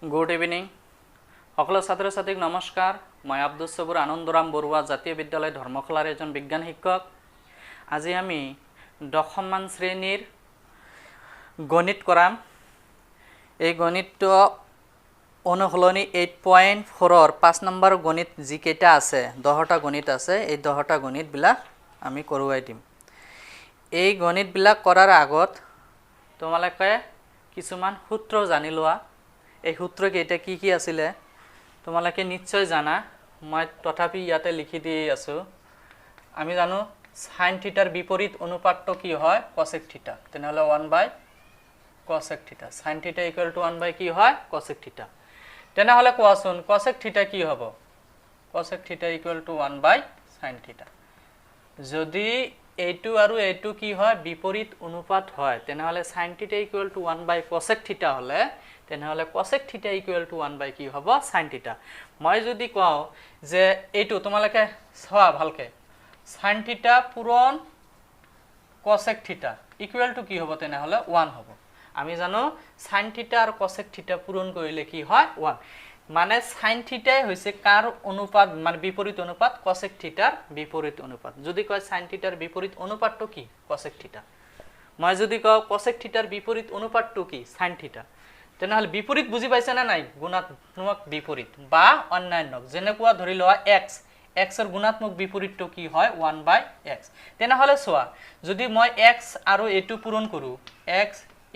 Good evening सकलो छात्र छात्रीक नमस्कार। मैं आब्दुल सबुर आनंदराम बरुआ जातीय विद्यालय धर्मशालार एजन विज्ञान शिक्षक। आज आमी दशममान श्रेणीर गणित कराम। এই গণিত অনুশীলনী 8.4 5 নম্বৰ গণিত যিকেইটা আছে 10টা গণিত আছে এই 10টা গণিতবিলাক আমি কৰোৱাই দিম। এই গণিতবিলাক কৰাৰ আগত তোমালোকে কিছুমান সূত্ৰ জানি লোৱা। এই সূত্ৰ কেইটা কি আছিলে তোমালোকে নিশ্চয় জানা। মই তথাপি ইয়াতে লিখি দি আছো। আমি জানো sin থিটাৰ বিপৰীত অনুপাতটো কি হয় cosec থিটা। তেনেহলে 1 cosec থিটা। sin থিটা ইকুয়াল টু 1 কি হয় cosec থিটা। তেনেহলে কোৱাচোন cosec থিটা কি হ'ব? cosec থিটা ইকুয়াল টু 1 sin থিটা। যদি এইটো আৰু এইটো কি হয় বিপৰীত অনুপাত হয় তেনেহলে sin থিটা ইকুয়াল টু 1 cosec থিটা হলে তেনেহলে cosec থিটা ইকুয়াল টু 1 কি হ'ব sin থিটা। মই যদি কওঁ যে এইটো তোমালোকে চোৱা ভালকে sin থিটা পূৰণ cosec থিটা ইকুয়াল টু কি হ'ব তেনেহলে 1 হ'ব। আমি জানো sin থিটা আৰু cosec থিটা পূৰণ কৰিলে কি হয় 1। মানে sin থিটাই হৈছে কাৰ অনুপাত মানে বিপৰীত অনুপাত cosec থিটাৰ বিপৰীত অনুপাত। যদি কয় sin থিটাৰ বিপৰীত অনুপাতটো কি cosec থিটা। মই যদি কওঁ cosec থিটাৰ বিপৰীত অনুপাতটো কি sin থিটা। তেনেহলে বিপৰীত বুজি পাইছে না নাই? গুণাত্মক বিপৰীত বা অন্যান্য যেনেকুৱা ধৰি লোৱা x এৰ গুণাত্মক বিপৰীতটো কি হয় 1/x। তেনেহলে চোৱা যদি মই x আৰু এটো পূৰণ কৰো x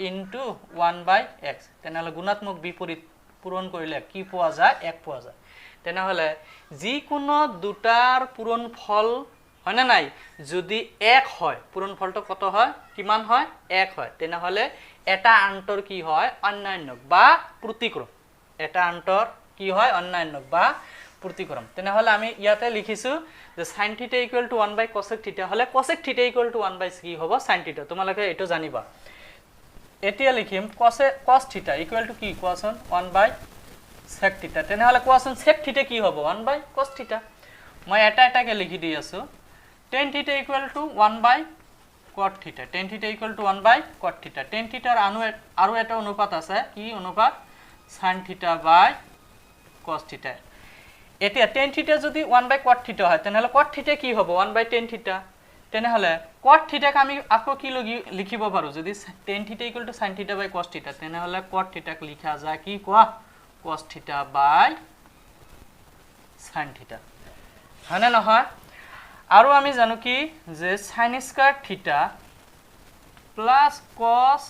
into 1/x তেনেহলে গুণাত্মক বিপৰীত পূৰণ কৰিলে কি পোৱা যায় 1 পোৱা যায়। তেনেহলে যিকোনো দুটাৰ পূৰণফল হয় না নাই যদি 1 হয় পূৰণফলটো কত হয় কিমান হয় 1 হয় তেনেহলে এটা আন্তৰ কি হয় অন্যান্য বা প্ৰতিক্ৰম। এটা আন্তৰ কি হয় অন্যান্য বা প্ৰতিক্ৰম। তেনেহলে আমি ইয়াতে লিখিছো যে sin থিটা ইকুয়াল টু 1 cosec থিটা হলে cosec থিটা ইকুয়াল টু 1 কি হ'ব sin থিটা। তোমালোকে এটো জানিবা। এতিয়া লিখিম cos থিটা ইকুয়াল টু কি কোৱাচোন 1 sec থিটা। তেনেহলে কোৱাচোন sec থিটা কি হ'ব 1 cos থিটা। মই এটাকে লিখি দি আছো tan থিটা ইকুয়াল টু 1 cot থিটা। tan থিটা ইকুয়াল টু 1 cot থিটা। tan থিটাৰ আৰু এটা অনুপাত আছে কি অনুপাত sin থিটা cos থিটা। এতিয়া tan থিটা যদি 1 cot থিটা হয় তেনেহলে cot থিটা কি হ'ব 1 tan থিটা। তেনেহলে cot থিটাক আমি আকৌ কি লিখিব পাৰো যদি tan থিটা ইকুয়াল টু sin থিটা cos থিটা তেনেহলে cot থিটাক লিখা যায় কি কোৱা cos থিটা sin থিটা। হয়নে নহয়? আৰু আমি জানো কি যে sin স্কয়ার থিটা প্লাস cos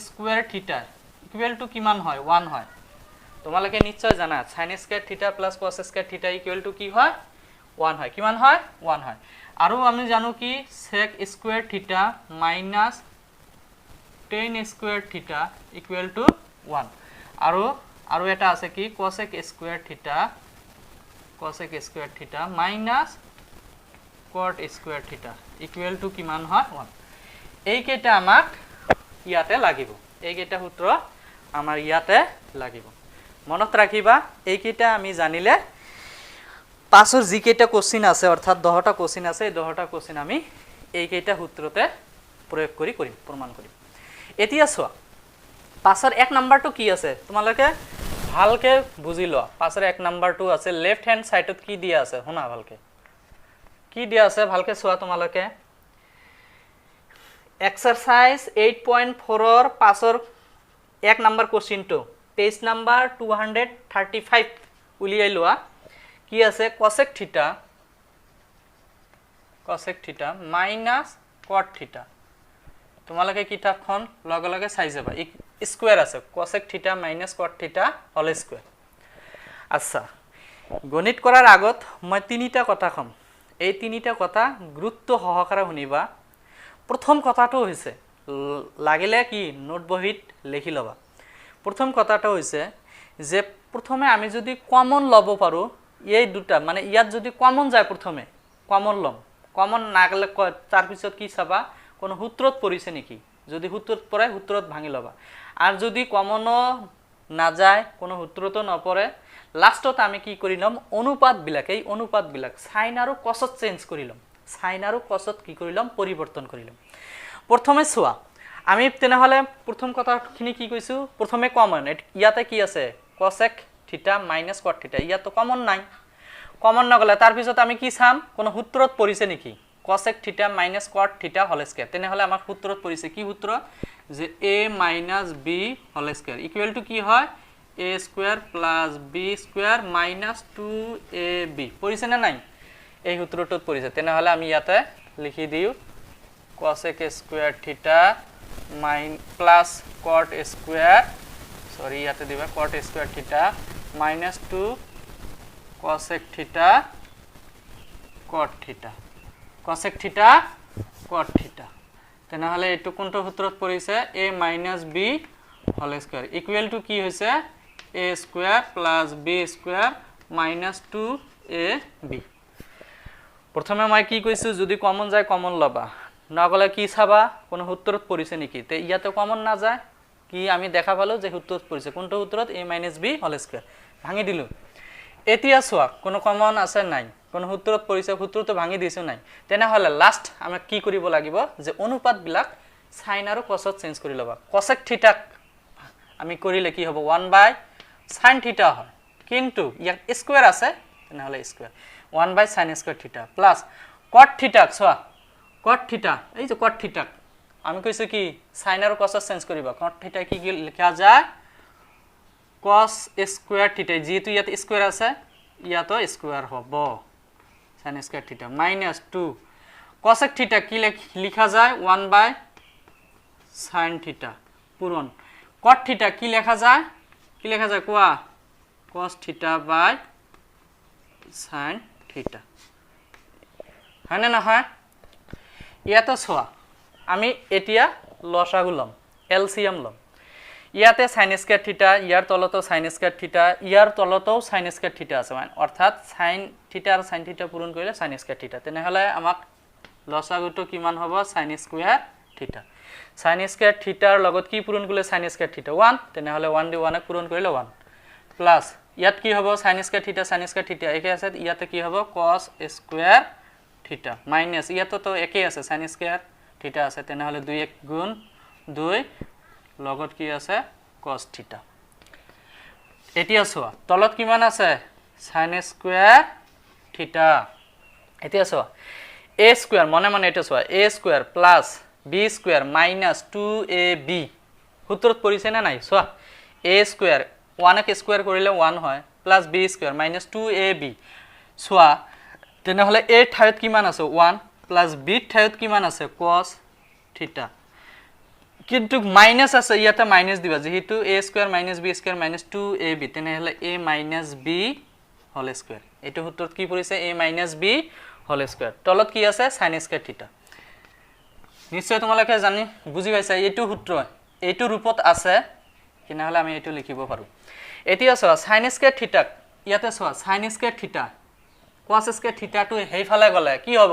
স্কয়ার থিটা ইকুয়াল টু কিমান হয় 1 হয়। তোমালোকে নিশ্চয় জানা sin স্কয়ার থিটা প্লাস cos স্কয়ার থিটা ইকুয়াল টু কি হয় 1 হয়। কিমান হয় 1 হয়। আৰু আমি জানো কি sec স্কয়াৰ থিটা মাইনাস tan স্কয়াৰ থিটা ইকুয়াল টু 1। আৰু এটা আছে কি cosec স্কয়ার থিটা মাইনাস cot স্কয়ার থিটা ইকুয়াল টু কিমান হয় 1। এই কেইটা আমাক ইয়াতে লাগিব। এই কেইটা সূত্ৰ আমাৰ ইয়াতে লাগিব। মনত ৰাখিবা এই কেইটা আমি জানিলে পাছৰ যি কেইটা কোশ্চিন আছে অৰ্থাৎ 10টা কোশ্চিন আছে এই 10টা কোশ্চিন আমি এই কেইটা সূত্ৰতে প্ৰয়োগ কৰিম প্ৰমাণ কৰিম। এতিয়া চোৱা পাছৰ 1 নম্বৰটো কি আছে তোমালোকে ভালকে বুজি লোৱা। পাছৰ 1 নম্বৰটো আছে লেফট হ্যান্ড সাইডত কি দিয়া আছে শুনা ভালকে কি দিয়া আছে ভালকে চোৱা তোমালোকে এক্সাৰসাইজ 8.4 ৰ পাছৰ 1 নম্বৰ কোশ্চিনটো পেজ নম্বৰ 235 উলিয়াই লোৱা। কি আছে cosec থিটা মাইনাস cot থিটা। তোমালোকে কিতাপখন লগে লগে চাই যাবা স্কয়ার আছে cosec থিটা মাইনাস cot থিটা হোল স্কয়ার। আচ্ছা গণিত কৰাৰ আগত মই তিনিটা কথা কম। এই তিনিটা কথা গুৰুত্ব সহকাৰে শুনিবা। প্ৰথম কথাটো হৈছে লাগিলে কি নোট বহিত লিখি লবা। প্ৰথম কথাটো হৈছে যে প্ৰথমে আমি যদি কমন লব পাৰো এই দুটা মানে ইয়াত যদি কমন যায় প্ৰথমে কমন লম। কমন না গলে তাৰ পিছত কি চাবা কোন সূত্ৰত পৰিছে নেকি। যদি সূত্ৰত পৰে সূত্ৰত ভাঙি লবা। আৰ যদি কমন না যায় কোন সূত্ৰতো নপৰে লাষ্টত আমি কি কৰি লম অনুপাত বিলাক এই অনুপাত বিলাক sin আৰু cos চেঞ্জ কৰি লম। sin আৰু cos কি কৰি লম পৰিৱৰ্তন কৰি লম। প্ৰথমে চোৱা আমি তেনেহলে প্ৰথম কথাখিনি কি কৈছো প্ৰথমে কমন ইয়াতে কি আছে cosec থিটা মাইনাস cot থিটা ইয়াতো কমন নাই কমন নগলে তাৰ পিছত আমি কি চাম কোন সূত্ৰত পৰিছে নেকি cosec থিটা মাইনাস cot থিটা হোল স্কয়াৰ তেনেহলে আমাৰ সূত্ৰত পৰিছে কি সূত্ৰ যে a minus b whole square equal to কি হয় a square plus b square minus 2ab পৰিছে না নাই এই সূত্ৰটোত পৰিছে তেনেহলে আমি ইয়াতে লিখি দিও cosec স্কয়ার থিটা plus cot square sorry ইয়াতে দিবা cot square theta minus 2 cosec theta cot theta cosec theta cot theta তেনেহলে এটো কোনটো সূত্ৰত পৰিছে a minus b whole square equal to কি হৈছে a square plus b square minus 2ab প্ৰথমে মই কি কৈছো যদি কমন যায় কমন লবা নগলে কি চাবা কোন সূত্ৰত পৰিছে নেকি তে ইয়াতে কমন না যায় কি আমি দেখা পালো যে সূত্ৰত পৰিছে কোনটো সূত্ৰত a - b হোল স্কয়াৰ ভাঙি দিলু এতিয়া সোয়া কোন কমন আছে নাই কোন সূত্ৰত পৰিছে সূত্ৰটো ভাঙি দিছো নাই তেনেহলে লাস্ট আমি কি কৰিব লাগিব যে অনুপাত বিলাক sin আৰু cosত চেঞ্জ কৰি লবা cosec থিটা আমি কৰিলে কি হ'ব 1/sin থিটা হয় কিন্তু ইয়াত স্কয়ার আছে তেনেহলে স্কয়ার 1/sin স্কয়ার থিটা প্লাস cot থিটা সোয়া cot থিটা এই যে cot থিটা আমি কইছো কি sin আৰু cos চেঞ্জ কৰিবা cot থিটা কি লিখা যায় cos স্কয়ার থিটা যেহেতু ইয়াত স্কয়ার আছে ইয়াতো স্কয়ার হ'ব sin স্কয়ার থিটা minus 2 cosec থিটা কি লিখা যায় 1/sin থিটা পূরণ cot থিটা কি লেখা যায় কোয়া cos থিটা বাই sin থিটা হয়নে না হয় ইয়াতে সোয়া আমি এতিয়া লসাগু লম এলসিএম লম ইয়াতে sin স্কয়ার থিটা ইয়ার তলতো sin স্কয়ার থিটা ইয়ার তলতো sin স্কয়ার থিটা আছে মানে অর্থাৎ sin থিটা আর sin থিটা পূরণ কৰিলে sin স্কয়ার থিটা তেনেহলে আমাক লসাগুটো কিমান হ'ব sin স্কয়ার থিটা sin স্কয়ার থিটাৰ লগত কি পূৰণ কৰিলে sin স্কয়াৰ থিটা 1 তেনেহলে 1 দি 1 ক পূৰণ কৰিলে 1 প্লাস ইয়াত কি হ'ব sin স্কয়ার থিটা একে আছে ইয়াতে কি হ'ব cos স্কয়ার থিটা মাইনাস ইয়াতো তো একে আছে sin স্কয়ার থিটা আছে তেনেহলে 2 1 গুণ 2 লগত কি আছে cos থিটা এতিয়া সোয়া তলত কিমান আছে sin স্কয়ার থিটা এতিয়া সোয়া a স্কয়ার মনে এটা সোয়া a square plus b square minus 2ab সূত্ৰত পৰিছে না নাই সোয়া a স্কয়াৰ 1 ক স্কয়াৰ কৰিলে 1 হয় plus b square minus 2ab সোয়া তেনেহলে a ঠাইত কিমান আছে 1 প্লাস b ঠাইত কিমান আছে cos থিটা কিন্তু মাইনাস আছে ইয়াতে মাইনাস দিবা যেহেতু a square minus b square minus 2ab তেনেহলে a minus b whole square এটো সূত্ৰত কি পৰিছে a minus b whole square তলত কি আছে sin স্কয়াৰ থিটা নিশ্চয় তোমালোকে জানি বুজি পাইছা এটো সূত্ৰ এটো ৰূপত আছে কিনাহলে আমি এটো লিখিব পাৰো এতিয়া সোৱা sin স্কয়াৰ থিটা ইয়াতে সোৱা sin স্কয়ার থিটা cos স্কয়ার থিটা টু হেইফালে গলে কি হ'ব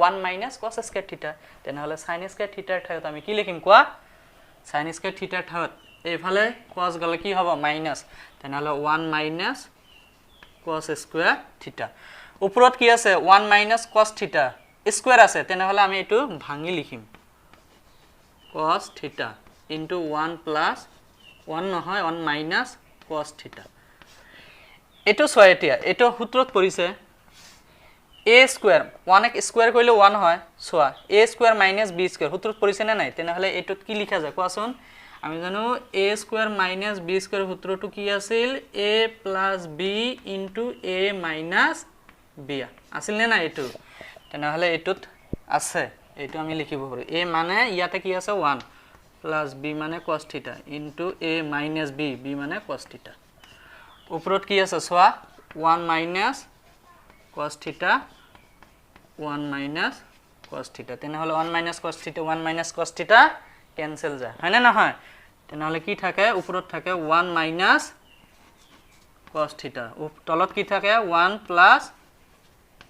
1 minus cos স্কয়ার থিটা তেনেহলে sin স্কয়ার থিটাৰ ঠাইত আমি কি লিখিম কোৱা sin স্কয়াৰ থিটাৰ ঠাইত এইফালে cos গলে কি হ'ব মাইনাস তেনেহলে 1 minus cos স্কয়ার থিটা ওপৰত কি আছে 1 minus cos থিটা স্কয়ার আছে তেনেহলে আমি এটো ভাঙি লিখিম cos থিটা into 1 plus 1 নহয় 1 minus cos থিটা এটো সোয়া এটো সূত্ৰত পৰিছে a স্কয়াৰ 1 ক স্কয়াৰ কৰিলে 1 হয় সোয়া a square minus b square সূত্ৰত পৰিছে না নাই তেনেহলে এটোত কি লিখা যায় কোৱাচোন আমি জানো a square minus b square সূত্ৰটো কি আছিল a plus b into a minus b আছিল নে না এটো তেনেহলে এটোত আছে এটো আমি লিখিব পাৰো a মানে ইয়াতে কি আছে 1 plus b মানে cos থিটা into a minus b b মানে cos থিটা ওপৰত কি আছে সোয়া 1 minus cos থিটা 1 minus cos থিটা তেনেহলে 1 minus cos থিটা 1 minus cos থিটা ক্যান্সেল যায় হয়নে না হয় তেনেহলে কি থাকে ওপৰত থাকে 1 minus cos থিটা তলত কি থাকে 1 plus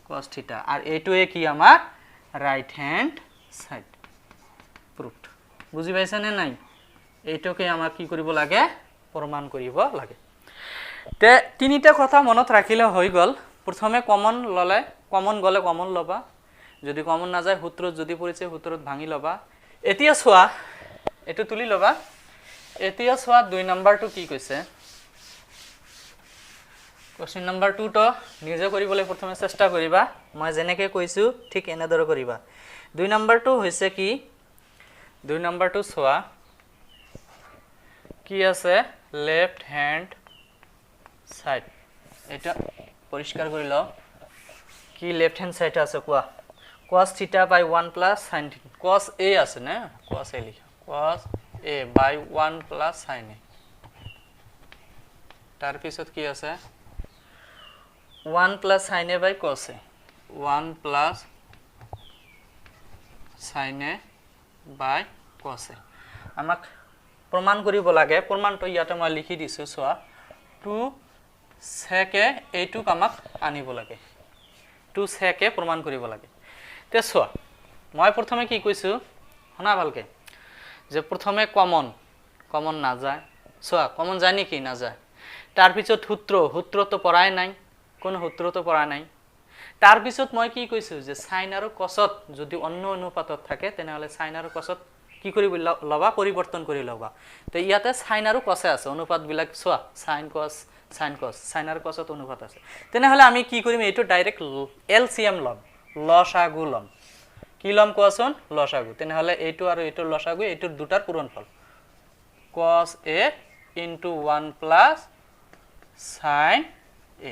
cos থিটা আর এটোয়ে কি আমার রাইট হ্যান্ড সাইড প্রুফড বুঝি পাইছা নে নাই এইটোকে আমাৰ কি কৰিব লাগে প্ৰমাণ কৰিব লাগে তে তিনিটা কথা মনত ৰাখিলে হৈ গল প্ৰথমে কমন ললে কমন গলে কমন লবা যদি কমন না যায় সূত্ৰত যদি পৰিছে সূত্ৰত ভাঙি লবা এতিয়া সোয়া এটো তুলি লবা এতিয়া সোয়া 2 নম্বৰটো কি কৈছে কোশ্চেন নম্বৰ 2 তো নিজে কৰিবলৈ প্ৰথমে চেষ্টা কৰিবা মই যেনেকৈ কৈছো ঠিক এনেদৰে কৰিবা 2 নম্বৰটো হৈছে কি 2 নম্বৰটো সোয়া কি আছে লেফট হ্যান্ড সাইড এটা পৰিষ্কাৰ কৰি লও কি লেফট হ্যান্ড সাইড আছে কোৱা cos θ by 1 plus sin θ cos a আছে না cos a লিখা cos a by 1 plus sin a তাৰ পিছত কি আছে 1 plus sin a by cos a 1 plus sin a by cos a আমাক প্রমাণ কৰিব লাগে প্রমাণটো ইয়াতে মই লিখি দিছো সোয়া 2 সেকে এইটো আমাক আনিব লাগে 2 সেকে প্রমাণ কৰিব লাগে তে সোয়া মই প্ৰথমে কি কৈছো শুনা ভালকে যে প্ৰথমে কমন না যায় সোয়া কমন যায় নেকি না যায় তার পিছত সূত্র তো পড়াই নাই কোন সূত্র তো পড়া নাই তার পিছত মই কি কৈছো যে sin আৰু cosত যদি অন্য অনুপাতত থাকে তেনেহলে sin আৰু cosত কি কৰি লবা পৰিবৰ্তন কৰি লবা তো ইয়াতে sin আৰু cos আছে অনুপাত বিলাক সোয়া sin cos sin আৰু cosত অনুপাত আছে তেনেহলে আমি কি কৰিম এটো ডাইৰেক্ট এলসিএম লম লসাগু লম কি লম কোৱাচোন লসাগু তেনেহলে এটো আৰু এটো লসাগু এটোৰ দুটাৰ পূৰণফল cos a into 1 plus sin a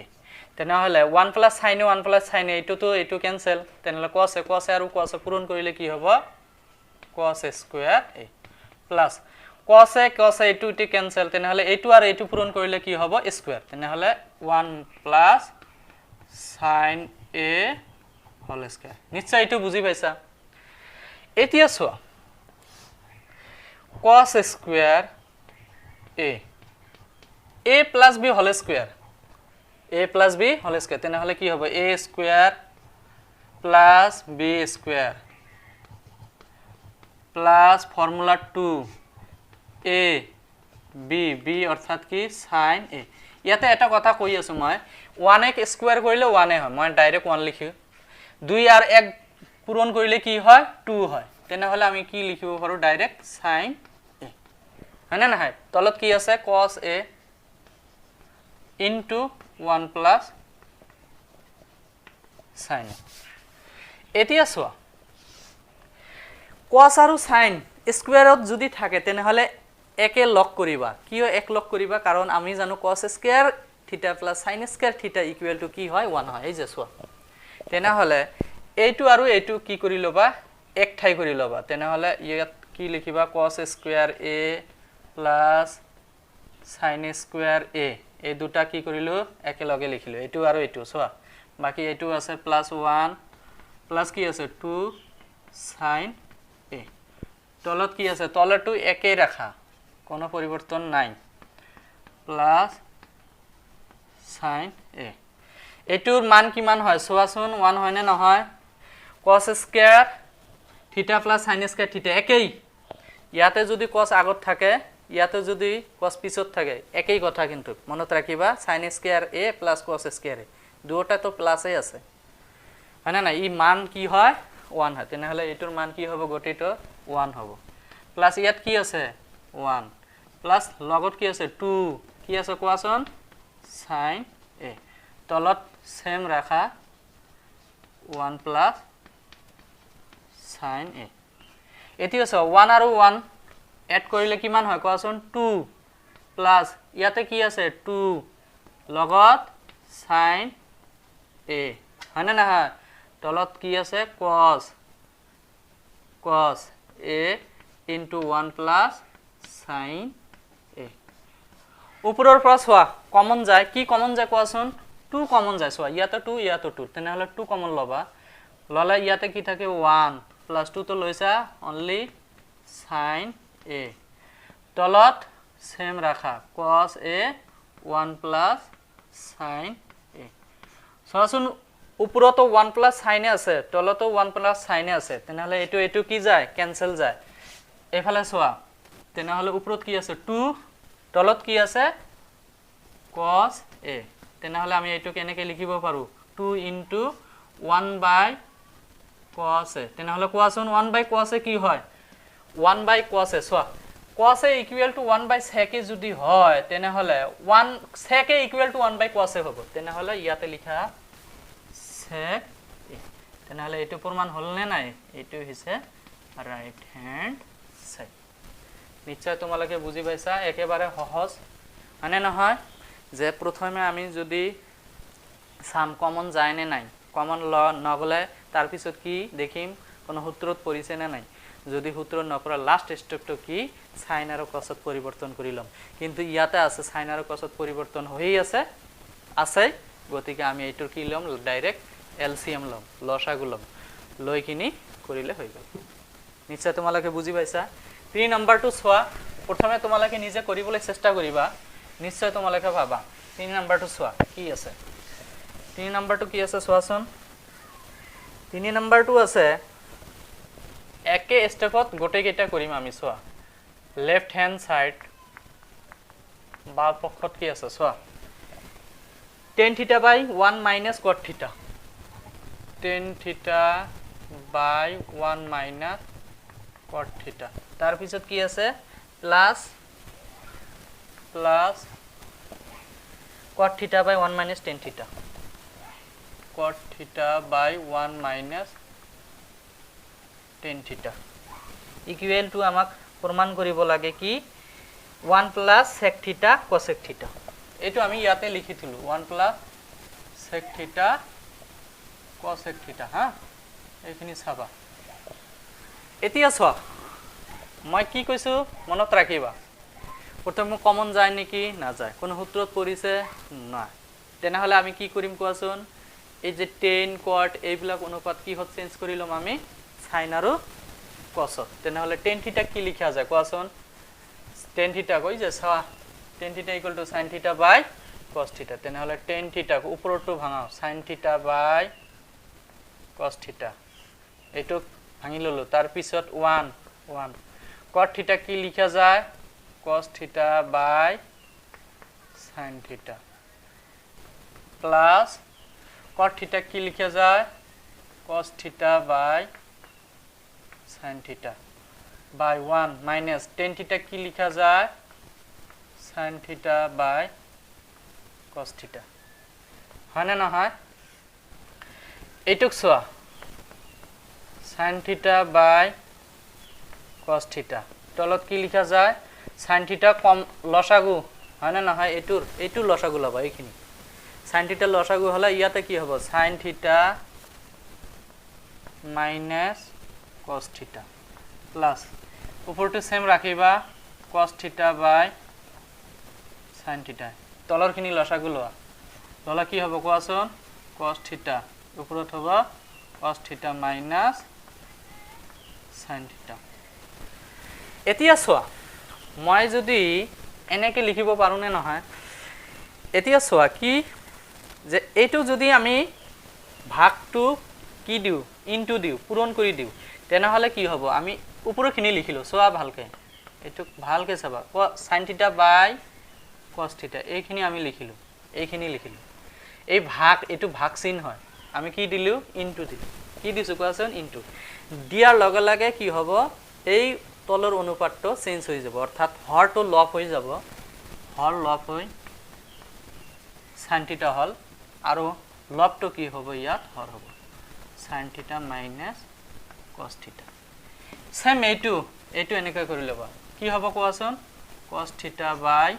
তেনেহলে 1 plus sin a 1 plus sin a এটো তো এটো ক্যান্সেল তেনেহলে cos a আৰু cos a পূৰণ কৰিলে কি হ'ব cos square a plus cos a এটো ক্যান্সেল তেনেহলে এটো আৰু এটো পূৰণ কৰিলে কি হ'ব স্কয়ার তেনেহলে 1 plus sin a whole square নিশ্চয় এটো বুজি পাইছা এতিয়া চোৱা cos square a plus b whole square তেনেহলে কি হ'ব a square plus b square plus formula 2 a b অর্থাৎ কি sin a ইয়াতে এটা কথা কই আছো মই 1 ক স্কয়ার কৰিলে 1 এ হয় মই ডাইৰেক্ট 1 লিখি 2 আৰ 1 পূৰণ কৰিলে কি হয় 2 হয় তেনেহলে আমি কি লিখিব পাৰো ডাইরেক্ট sin a হয় না নহয় তলত কি আছে cos a into 1 plus sin a এতিয়া চোৱা cos আৰু sin স্কয়াৰত যদি থাকে তেনেহলে একে লগ কৰিবা কিয় এক লগ কৰিবা কাৰণ আমি জানো cos square θ plus sin square θ equal to কি হয় 1 হয় এই যে চোৱা তেনেহলে এইটো আৰু এইটো কি কৰি লবা এক ঠাই কৰি লবা তেনেহলে ইয়াত কি লিখিবা cos square a plus sin square a এই দুটা কি কৰিলো একে লগে লিখিলো এইটো আৰু এইটো চোৱা বাকি এইটো আছে plus 1 plus কি আছে 2 sin a তলত কি আছে তলটো একেই রাখা কোনো পরিবর্তন নাই প্লাস sin a এটোৰ মান কিমান হয় সোৱাচোন 1 হয় নে নহয় cos square θ plus sin square θ একেই ইয়াতে যদি cos আগত থাকে ইয়াতে যদি cos পিছত থাকে একেই কথা কিন্তু মনত ৰাখিবা sin square a plus cos square a দুটা তো প্লাসই আছে হয় না ই মান কি হয় 1 হয় তেনেহলে এটোৰ মান কি হ'ব গটিটো 1 হ'ব প্লাস ইয়াত কি আছে 1 প্লাস লগত কি আছে 2 কি আছে কোৱাচোন sin a তলত সেম ৰাখা 1 plus sin a এটি আছে 1 আৰু 1 এড কৰিলে কিমান হয় কোৱাচোন 2 প্লাস ইয়াতে কি আছে 2 লগত sin a হয়নে না তলত কি আছে cos a into 1 plus sin a উপৰৰ পৰা সোৱা কমন যায় কি কমন যায় কোৱাচোন 2 কমন যায় সোৱা ইয়াতে 2 ইয়াতে 2 তেনেহলে 2 কমন লবা ললে ইয়াতে কি থাকে 1 plus 2 তো লৈছা only sin a তলত সেম রাখা cos a 1 plus sin a সোৱাচোন উপৰতো 1 plus sin a আছে তলতো 1 plus sin a আছে তেনেহলে এটো কি যায় ক্যান্সেল যায় এফালে সোৱা তেনেহলে উপৰত কি আছে 2 তলত কি আছে cos a তেনেহলে আমি এটো কেনেকৈ লিখিব পাৰো 2 into 1 by cos a তেনেহলে কোৱাচোন 1 by cos a কি হয় 1 by cos a সোৱা cos a equal to 1 by sec a যদি হয় তেনেহলে 1 sec a equal to 1 by cos a হ'ব তেনেহলে ইয়াতে লিখা sec a তেনেহলে এটো প্রমাণ হল নে নাই এটো হিসে রাইট হ্যান্ড সাইড নিশ্চয় তোমালোকে বুঝি পাইছা একেবারে সহজ মানে নহয় যে প্রথমে আমি যদি সাম কমন যায় নে নাই কমন ল নগলে তার পিছত কি দেখিম কোন সূত্রত পরিছে না নাই যদি সূত্র নপরা লাস্ট স্টেপটো কি সাইন আর কসত পরিবর্তন করিলাম কিন্তু ইয়াতে আছে সাইন আর কসত পরিবর্তন হই আছে গতিকে আমি এইটোর কি লম ডাইরেক্ট এলসিএম লম লসাগু লম লই কিনি করিলে হই গল নিশ্চয় তোমালোকে বুঝি পাইছা 3 নাম্বারটো সোয়া প্রথমে তোমালোকে নিজে করিবলৈ চেষ্টা করিবা নিশ্চয় তোমালোকে ভাবা 3 নাম্বারটো সোয়া কি আছে 3 নাম্বারটো কি আছে সোয়াছন 3 নাম্বারটো আছে একে স্টেপত গোটে কেটা করিম আমি সোয়া লেফট হ্যান্ড সাইড বা পক্ষত কি আছে সোয়া tan theta by 1 minus cot theta tan theta by 1 minus cot theta তার পিছত কি আছে plus cot theta by 1 minus tan theta cot theta by 1 minus tan theta equal to আমাক প্রমাণ কৰিব লাগে কি 1 plus sec theta cosec theta এটো আমি ইয়াতে লিখি থিলু 1 plus sec theta cosec theta হ্যাঁ এইখিনি চাবা এতিয়া চোৱা মই কি কৈছো মনত ৰাখিবা প্ৰথমে কমন যায় নেকি না যায় কোন সূত্ৰত পৰিছে না তেনেহলে আমি কি কৰিম কোৱাচোন এই যে tan cot এইবিলাক অনুপাত কি হত চেঞ্জ কৰিলম আমি sin আৰু cos তেনেহলে tan theta কি লিখা যায় কোৱাচোন tan theta কই যে চাৱা tan theta equal to sin theta by cos theta তেনেহলে tan theta co উপৰটো ভাঙাও sin theta by cos theta এটো ভাঙি ললো তার পিছত 1 cot theta কি লিখা যায় cos theta by sin theta plus cot theta কি লিখা যায় cos theta by sin theta by 1 minus tan theta কি লিখা যায় sin theta by cos theta হয় না না হয় এইটুক সোয়া sin theta by cos theta তলত কি লিখা যায় sin theta কম লসাগু হয় না না হয় এটুর লসাগু লবা এইখিনি sin theta লসাগু হলে ইয়াতে কি হবে sin theta minus cos theta plus উপরটো সেম রাখিবা cos theta by sin theta তলৰ খিনি লসাগু লৱা ললা কি হবে কোৱাছন cos theta উপৰত হবে cos theta minus sin theta এতিয়া সোয়া মই যদি এনেকে লিখিব পাৰো নে নহয় এতিয়া সোয়া কি যে এইটো যদি আমি ভাগটো কি দিউ ইনটু দিউ পূরণ কৰি দিউ তেনেহলে কি হ'ব আমি উপৰখিনি লিখিলো সোয়া ভালকে এটো ভালকে চাবা sin theta by cos theta এইখিনি আমি লিখিলো এই ভাগ এটো ভাগ চিন হয় আমি কি দিলু ইনটু দিলু কি দিছো কোৱাছন ইনটু দিয়াৰ লগে লগে কি হ'ব এই তলৰ অনুপাতটো চেঞ্জ হৈ যাব অৰ্থাৎ হৰটো লব হৈ যাব হৰ লব হৈ sin theta হল আৰু লবটো কি হ'ব ইয়াত হৰ হ'ব sin theta minus cos theta same এইটো এনেকৈ কৰি লবা কি হ'ব কোৱাছন cos theta by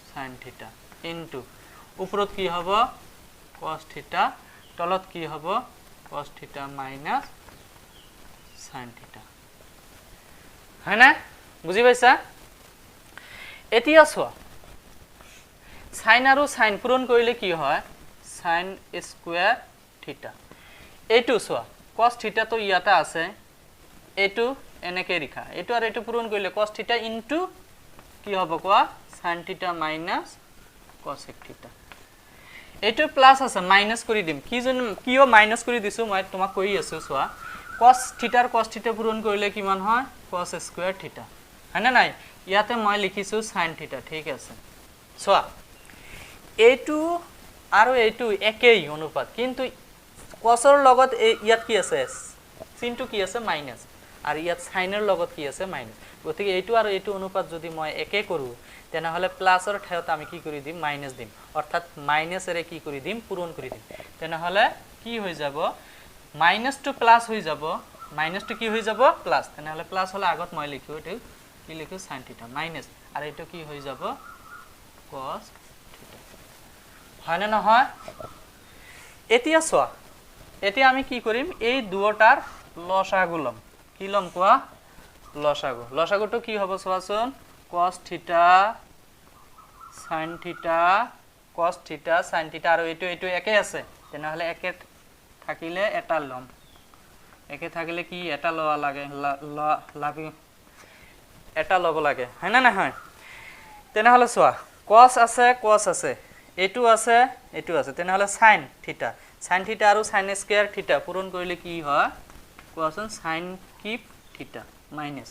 sin theta into উপৰত কি হ'ব cos theta তলত কি হ'ব cos theta minus sin theta হয় না বুঝি পাইছা এতিয়া সোয়া sin আৰু sin পূৰণ কৰিলে কি হয় sin স্কয়ার থিটা এইটো সোয়া cos theta তো ইয়াতে আছে এইটো এনেকে রেখা এইটো আর এইটো পূরণ কৰিলে cos theta into কি হ'ব কোৱা sin theta minus cosec theta এইটো প্লাস আছে মাইনাস কৰি দিম কিও মাইনাস কৰি দিছো মই তোমাক কৈ আছো সোয়া cos theta R cos theta পূৰণ কৰিলে কিমান হয় cos স্কয়ার theta হয় না নাই ইয়াতে মই লিখিছো sin theta ঠিক আছে সোয়া এইটো আৰু এইটো একেই অনুপাত কিন্তু cos ৰ লগত ইয়াত কি আছে চিনটো কি আছে মাইনাস আৰু ইয়াত সাইনৰ লগত কি আছে মাইনাস গতিকে এইটো আৰু এইটো অনুপাত যদি মই একে কৰো তেনেহলে প্লাসৰ ঠাইত আমি কি কৰি দিম মাইনাস দিম অৰ্থাৎ মাইনাসৰে কি কৰি দিম পূৰণ কৰি দিম তেনেহলে কি হৈ যাব মাইনাস টু প্লাস হৈ যাব মাইনাস টু কি হৈ যাব প্লাস তেনেহলে প্লাস হলে আগত মই লিখো এটো কি লিখো sin থিটা মাইনাস আৰু এটো কি হৈ যাব cos থিটা হয় না নহয় এতিয়া সোয়া এতিয়া আমি কি কৰিম এই দুটাৰ লসাগু লম কি লম কোৱা লসাগুটো কি হ'ব সোয়াচোন cos থিটা sin থিটা cos থিটা sin থিটা আৰু এটো একে আছে তেনেহলে একে থাকিলে এটা লম একে থাকিলে কি এটা লওয়া লাগে লাগি এটা লব লাগে হয় না নহয় তেনেহলে সোয়া cos আছে এটো আছে তেনেহলে sin থিটা আৰু sin স্কয়াৰ থিটা পূৰণ কৰিলে কি হয় কোৱাচোন sin কিউব থিটা মাইনাস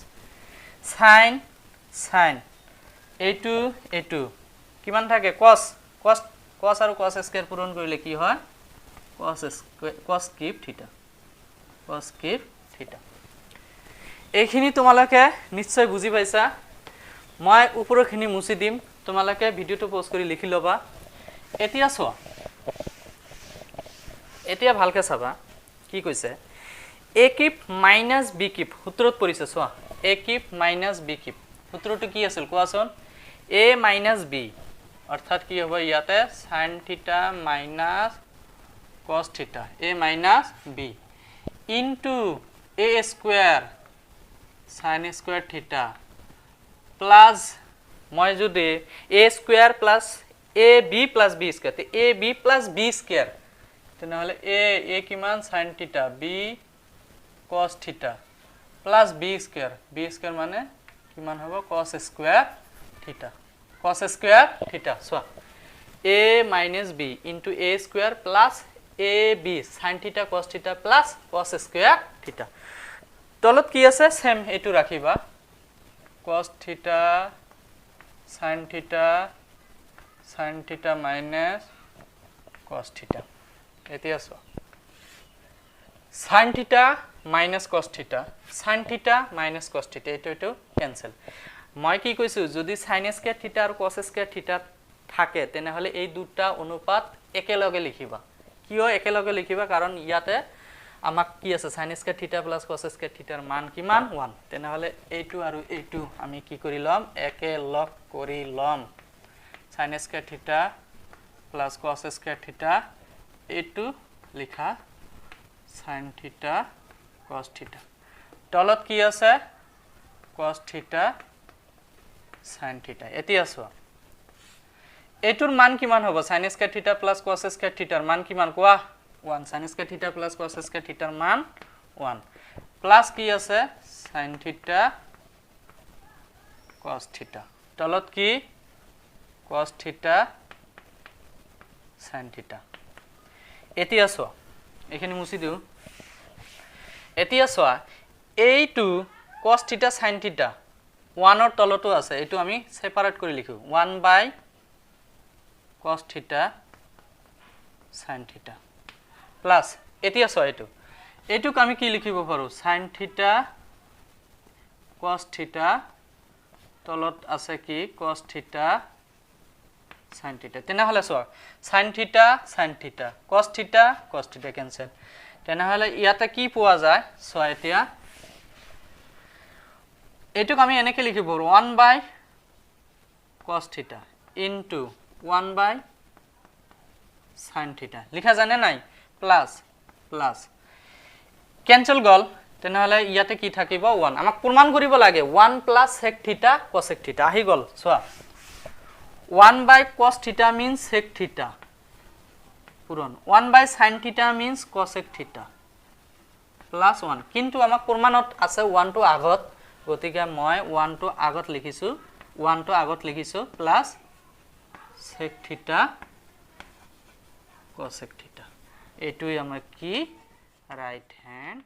sin এটো কিমান থাকে cos আৰু cos স্কয়াৰ পূৰণ কৰিলে কি হয় cos কিউব থিটা এইখিনি তোমালোকে নিশ্চয় বুজি পাইছা মই উপৰখিনি মুছি দিম তোমালোকে ভিডিওটো পজ কৰি লিখি লবা এতিয়া চোৱা এতিয়া ভালকে চাবা কি কৈছে a cube minus b cube সূত্ৰত পৰিছে চোৱা a cube minus b cube সূত্ৰটো কি আছিল কোৱাচোন a মাইনাস b অৰ্থাৎ কি হ'ব ইয়াতে sin থিটা মাইনাস cos থিটা a minus b into a square sin square থিটা প্লাস মই যদি a square plus ab plus b square তে ab প্লাস b স্কয়ার তেনেহলে a কিমান sin থিটা b cos থিটা প্লাস b স্কয়ার মানে কিমান হ'ব cos স্কয়ার থিটা সোয়া a minus b into a square plus ab sin theta cos theta plus cos square theta তলত কি আছে সেম এটো ৰাখিবা cos theta sin theta minus cos theta এতিয়া আছে sin theta minus cos theta এটো cancel মই কি কৈছো যদি sin স্কয়ার থিটা আৰু cos স্কয়ার থিটা থাকে তেনেহলে এই দুটা অনুপাত একেলগে লিখিবা কিয় একেলগে লিখিবা কাৰণ ইয়াতে আমাক কি আছে sin স্কয়াৰ থিটা প্লাস cos স্কয়াৰ থিটাৰ মান কিমান 1 তেনেহলে এইটো আৰু এইটো আমি কি কৰি লম একেলগ কৰি লম sin স্কয়ার থিটা প্লাস cos স্কয়ার থিটা এইটো লিখা sin থিটা cos থিটা তলত কি আছে cos থিটা sin থিটা এতিয়া চোৱা এটোৰ মান কিমান হ'ব sin স্কয়াৰ থিটা প্লাস cos স্কয়াৰ থিটাৰ মান কিমান কোৱা 1 sin স্কয়াৰ থিটা প্লাস cos স্কয়াৰ থিটাৰ মান 1 প্লাস কি আছে sin থিটা cos থিটা তলত কি cos থিটা sin থিটা এতিয়া চোৱা এখিনি মুছি দিও এতিয়া চোৱা এইটো cos থিটা sin থিটা 1 ৰ তলতো আছে এটো আমি সেপাৰেট কৰি লিখো 1 বাই cos থিটা sin থিটা প্লাস এতিয়া চোৱা এটোক আমি কি লিখিব পাৰো sin থিটা cos থিটা তলত আছে কি cos থিটা sin থিটা তেনেহলে চোৱা sin থিটা cos থিটা ক্যান্সেল তেনেহলে ইয়াতে কি পোৱা যায় চোৱা এতিয়া এটোক আমি এনেকে লিখিব 1 বাই cos থিটা into 1 বাই sin থিটা লিখা জানে নাই প্লাস ক্যান্সেল গল তেনেহলে ইয়াতে কি থাকিব 1 আমাক প্ৰমাণ কৰিব লাগে 1 প্লাস sec থিটা cosec থিটা আহি গল সোয়া 1 বাই cos থিটা means sec থিটা পূৰণ 1 বাই sin থিটা means cosec থিটা প্লাস 1 কিন্তু আমাক প্ৰমাণত আছে 1 টো আগত গতিকে মই 1 টো আগত লিখিছো প্লাস sec থিটা cosec থিটা এটুই আমাৰ কি ৰাইট হ্যান্ড